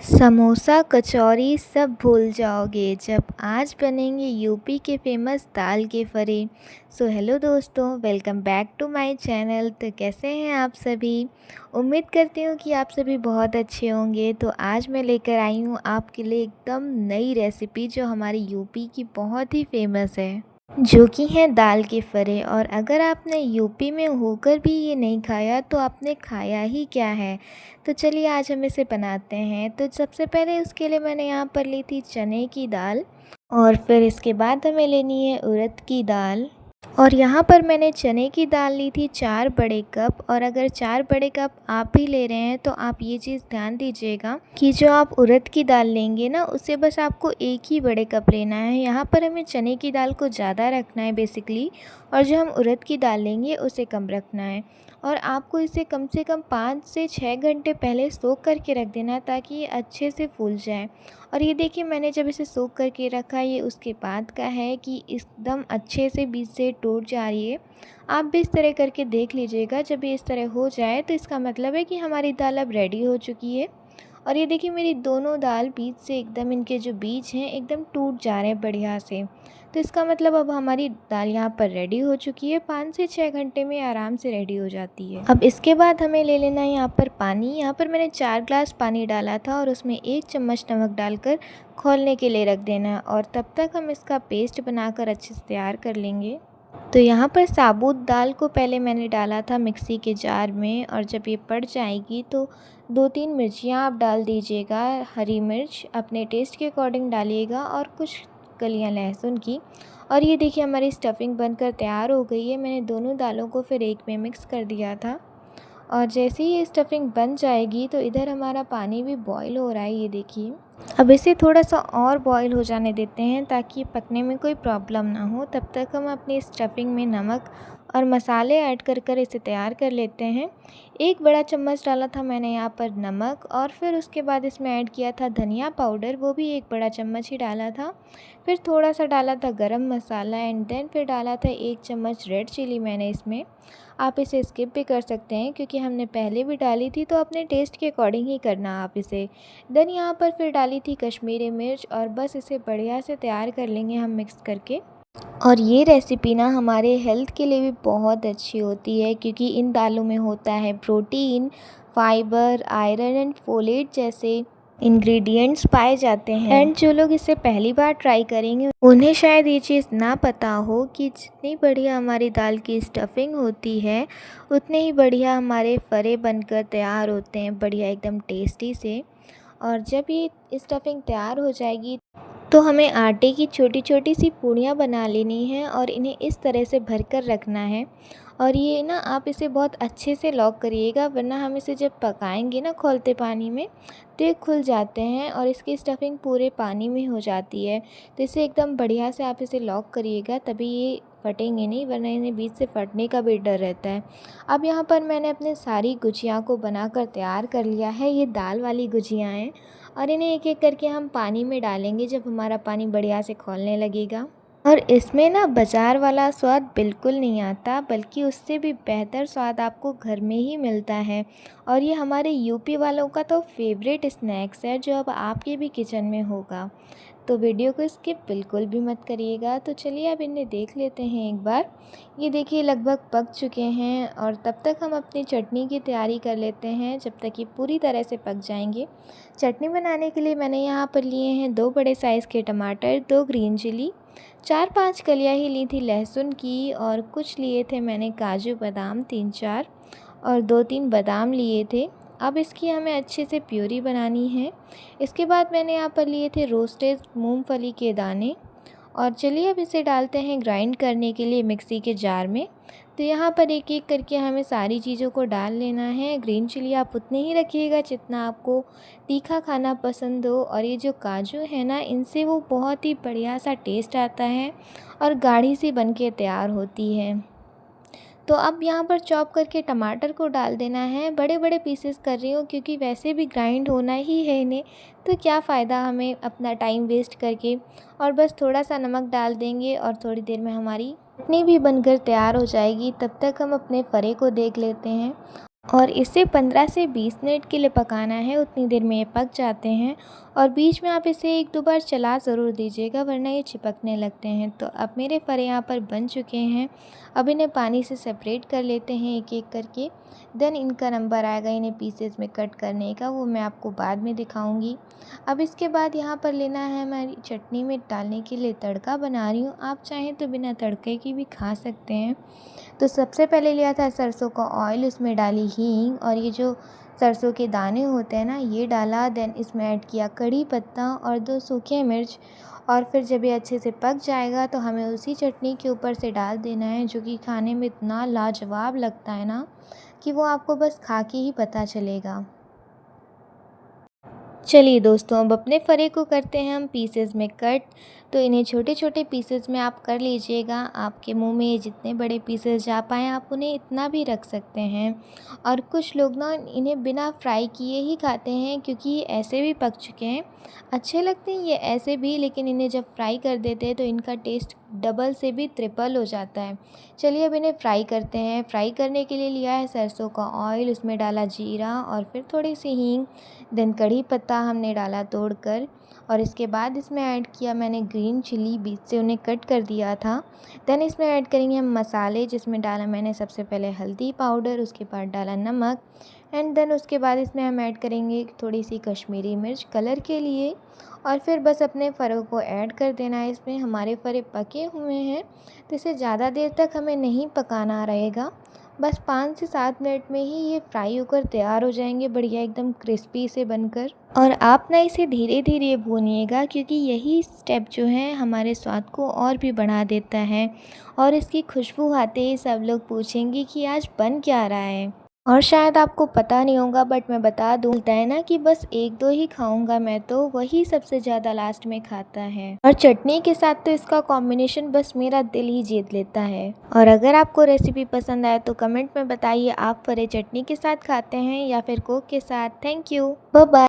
समोसा कचौरी सब भूल जाओगे जब आज बनेंगे यूपी के फेमस दाल के फरे। सो हेलो दोस्तों, welcome back to my channel. तो कैसे हैं आप सभी? उम्मीद करती हूँ कि आप सभी बहुत अच्छे होंगे। तो आज मैं लेकर आई हूँ आपके लिए एकदम नई रेसिपी जो हमारी यूपी की बहुत ही फेमस है, जो कि है दाल के फरे। और अगर आपने यूपी में होकर भी ये नहीं खाया तो आपने खाया ही क्या है। तो चलिए आज हम इसे बनाते हैं। तो सबसे पहले उसके लिए मैंने यहाँ पर ली थी चने की दाल, और फिर इसके बाद हमें लेनी है उड़द की दाल। और यहाँ पर मैंने चने की दाल ली थी 4 बड़े कप। और अगर 4 बड़े कप आप भी ले रहे हैं तो आप ये चीज़ ध्यान दीजिएगा कि जो आप उड़द की दाल लेंगे ना, उससे बस आपको एक ही बड़े कप लेना है। यहाँ पर हमें चने की दाल को ज़्यादा रखना है बेसिकली, और जो हम उड़द की दाल लेंगे उसे कम रखना है। और आपको इसे कम से कम 5 से 6 घंटे पहले सोख करके रख देना है ताकि ये अच्छे से फूल जाए। और ये देखिए, मैंने जब इसे सोख करके रखा, ये उसके बाद का है कि एकदम अच्छे से बीच से टूट जा रही है। आप भी इस तरह करके देख लीजिएगा। जब ये इस तरह हो जाए तो इसका मतलब है कि हमारी दाल अब रेडी हो चुकी है। और ये देखिए, मेरी दोनों दाल बीच से एकदम, इनके जो बीज हैं एकदम टूट जा रहे हैं बढ़िया से। तो इसका मतलब अब हमारी दाल यहाँ पर रेडी हो चुकी है। 5 से 6 घंटे में आराम से रेडी हो जाती है। अब इसके बाद हमें ले लेना है यहाँ पर पानी। यहाँ पर मैंने 4 ग्लास पानी डाला था और उसमें 1 चम्मच नमक डालकर खौलने के लिए रख देना है। और तब तक हम इसका पेस्ट बनाकर अच्छे से तैयार कर लेंगे। तो यहाँ पर साबुत दाल को पहले मैंने डाला था मिक्सी के जार में, और जब ये पड़ जाएगी तो 2-3 मिर्चियाँ आप डाल दीजिएगा। हरी मिर्च अपने टेस्ट के अकॉर्डिंग डालिएगा, और कुछ कलियाँ लहसुन की। और ये देखिए, हमारी स्टफिंग बनकर तैयार हो गई है। मैंने दोनों दालों को फिर एक में मिक्स कर दिया था। और जैसे ही ये स्टफिंग बन जाएगी तो इधर हमारा पानी भी बॉईल हो रहा है, ये देखिए। अब इसे थोड़ा सा और बॉईल हो जाने देते हैं ताकि पकने में कोई प्रॉब्लम ना हो। तब तक हम अपनी स्टफिंग में नमक और मसाले ऐड कर इसे तैयार कर लेते हैं। 1 बड़ा चम्मच डाला था मैंने यहाँ पर नमक, और फिर उसके बाद इसमें ऐड किया था धनिया पाउडर, वो भी 1 बड़ा चम्मच ही डाला था। फिर थोड़ा सा डाला था गरम मसाला, एंड देन फिर डाला था 1 चम्मच रेड चिली मैंने इसमें। आप इसे स्किप भी कर सकते हैं क्योंकि हमने पहले भी डाली थी, तो अपने टेस्ट के अकॉर्डिंग ही करना आप इसे। देन यहाँ पर फिर डाली थी कश्मीरी मिर्च, और बस इसे बढ़िया से तैयार कर लेंगे हम मिक्स करके। और ये रेसिपी ना हमारे हेल्थ के लिए भी बहुत अच्छी होती है क्योंकि इन दालों में होता है protein, fibre, iron and folate जैसे इंग्रेडिएंट्स पाए जाते हैं। एंड जो लोग इसे पहली बार ट्राई करेंगे उन्हें शायद ये चीज़ ना पता हो कि जितनी बढ़िया हमारी दाल की स्टफिंग होती है, उतने ही बढ़िया हमारे फरे बनकर तैयार होते हैं, बढ़िया एकदम टेस्टी से। और जब ये स्टफिंग तैयार हो जाएगी तो हमें आटे की छोटी छोटी सी पूड़ियाँ बना लेनी है और इन्हें इस तरह से भर कर रखना है। और ये ना आप इसे बहुत अच्छे से लॉक करिएगा, वरना हम इसे जब पकाएंगे ना खौलते पानी में तो ये खुल जाते हैं और इसकी स्टफिंग पूरे पानी में हो जाती है। तो इसे एकदम बढ़िया से आप इसे लॉक करिएगा, तभी ये फटेंगे नहीं, वरना इन्हें बीच से फटने का भी डर रहता है। अब यहाँ पर मैंने अपने सारी गुजिया को बनाकर तैयार कर लिया है। ये दाल वाली गुजिया हैं, और इन्हें एक एक करके हम पानी में डालेंगे जब हमारा पानी बढ़िया से खौलने लगेगा। और इसमें ना बाज़ार वाला स्वाद बिल्कुल नहीं आता, बल्कि उससे भी बेहतर स्वाद आपको घर में ही मिलता है। और ये हमारे यूपी वालों का तो फेवरेट स्नैक्स है जो अब आपके भी किचन में होगा। तो वीडियो को स्किप बिल्कुल भी मत करिएगा। तो चलिए अब इन्हें देख लेते हैं एक बार। ये देखिए लगभग पक चुके हैं, और तब तक हम अपनी चटनी की तैयारी कर लेते हैं जब तक ये पूरी तरह से पक जाएंगे। चटनी बनाने के लिए मैंने यहाँ पर लिए हैं 2 बड़े साइज़ के टमाटर, 2 ग्रीन चिली, 4-5 कलियाँ ही ली थी लहसुन की, और कुछ लिए थे मैंने काजू बादाम 3-4, और 2-3 बादाम लिए थे। अब इसकी हमें अच्छे से प्यूरी बनानी है। इसके बाद मैंने यहाँ पर लिए थे रोस्टेड मूंगफली के दाने। और चलिए अब इसे डालते हैं ग्राइंड करने के लिए मिक्सी के जार में। तो यहाँ पर एक एक करके हमें सारी चीज़ों को डाल लेना है। ग्रीन चिली आप उतने ही रखिएगा जितना आपको तीखा खाना पसंद हो। और ये जो काजू है ना, इनसे वो बहुत ही बढ़िया सा टेस्ट आता है और गाढ़ी सी बन के तैयार होती है। तो अब यहाँ पर चॉप करके टमाटर को डाल देना है। बड़े बड़े पीसेस कर रही हूँ क्योंकि वैसे भी ग्राइंड होना ही है इन्हें, तो क्या फ़ायदा हमें अपना टाइम वेस्ट करके। और बस थोड़ा सा नमक डाल देंगे और थोड़ी देर में हमारी चटनी भी बनकर तैयार हो जाएगी। तब तक हम अपने फरे को देख लेते हैं। और इसे 15 से 20 मिनट के लिए पकाना है। उतनी देर में ये पक जाते हैं और बीच में आप इसे 1-2 बार चला ज़रूर दीजिएगा, वरना ये चिपकने लगते हैं। तो अब मेरे फ़रे यहाँ पर बन चुके हैं। अब इन्हें पानी से सेपरेट कर लेते हैं एक-एक करके। देन इनका नंबर आएगा इन्हें पीसेस में कट करने का, वो मैं आपको बाद में दिखाऊंगी। अब इसके बाद यहाँ पर लेना है हमारी चटनी में डालने के लिए तड़का बना रही हूँ। आप चाहें तो बिना तड़के की भी खा सकते हैं। तो सबसे पहले लिया था सरसों का ऑयल, उसमें डाली हींग और ये जो सरसों के दाने होते हैं ना, ये डाला। देन इसमें ऐड किया कड़ी पत्ता और 2 सूखे मिर्च। और फिर जब ये अच्छे से पक जाएगा तो हमें उसी चटनी के ऊपर से डाल देना है, जो कि खाने में इतना लाजवाब लगता है ना कि वो आपको बस खा के ही पता चलेगा। चलिए दोस्तों, अब अपने फ़रे को करते हैं हम पीसेस में कट। तो इन्हें छोटे छोटे पीसेस में आप कर लीजिएगा। आपके मुंह में जितने बड़े पीसेस जा पाएँ आप उन्हें इतना भी रख सकते हैं। और कुछ लोग ना इन्हें बिना फ्राई किए ही खाते हैं, क्योंकि ये ऐसे भी पक चुके हैं। अच्छे लगते हैं ये ऐसे भी, लेकिन इन्हें जब फ्राई कर देते हैं तो इनका टेस्ट डबल से भी ट्रिपल हो जाता है। चलिए अब इन्हें फ्राई करते हैं। फ्राई करने के लिए लिया है सरसों का ऑयल, उसमें डाला जीरा और फिर थोड़ी सी हींग। देन कड़ी पत्ता हमने डाला तोड़कर और इसके बाद इसमें ऐड किया मैंने ग्रीन चिली, बीच से उन्हें कट कर दिया था। देन इसमें ऐड करेंगे हम मसाले, जिसमें डाला मैंने सबसे पहले हल्दी पाउडर, उसके बाद डाला नमक एंड देन उसके बाद इसमें हम ऐड करेंगे थोड़ी सी कश्मीरी मिर्च कलर के लिए। और फिर बस अपने फ़रों को ऐड कर देना है इसमें। हमारे फ़रे पके हुए हैं तो इसे ज़्यादा देर तक हमें नहीं पकाना रहेगा। बस 5 से 7 मिनट में ही ये फ्राई होकर तैयार हो जाएंगे, बढ़िया एकदम क्रिस्पी से बनकर। और आप ना इसे धीरे धीरे भूनिएगा, क्योंकि यही स्टेप जो है हमारे स्वाद को और भी बढ़ा देता है। और इसकी खुशबू आते ही सब लोग पूछेंगे कि आज बन क्या रहा है। और शायद आपको पता नहीं होगा, बट मैं बता दूँ, बोलता है ना कि बस 1-2 ही खाऊंगा मैं, तो वही सबसे ज़्यादा लास्ट में खाता है। और चटनी के साथ तो इसका कॉम्बिनेशन बस मेरा दिल ही जीत लेता है। और अगर आपको रेसिपी पसंद आए तो कमेंट में बताइए, आप फ़रे चटनी के साथ खाते हैं या फिर कोक के साथ। Thank you, bye bye.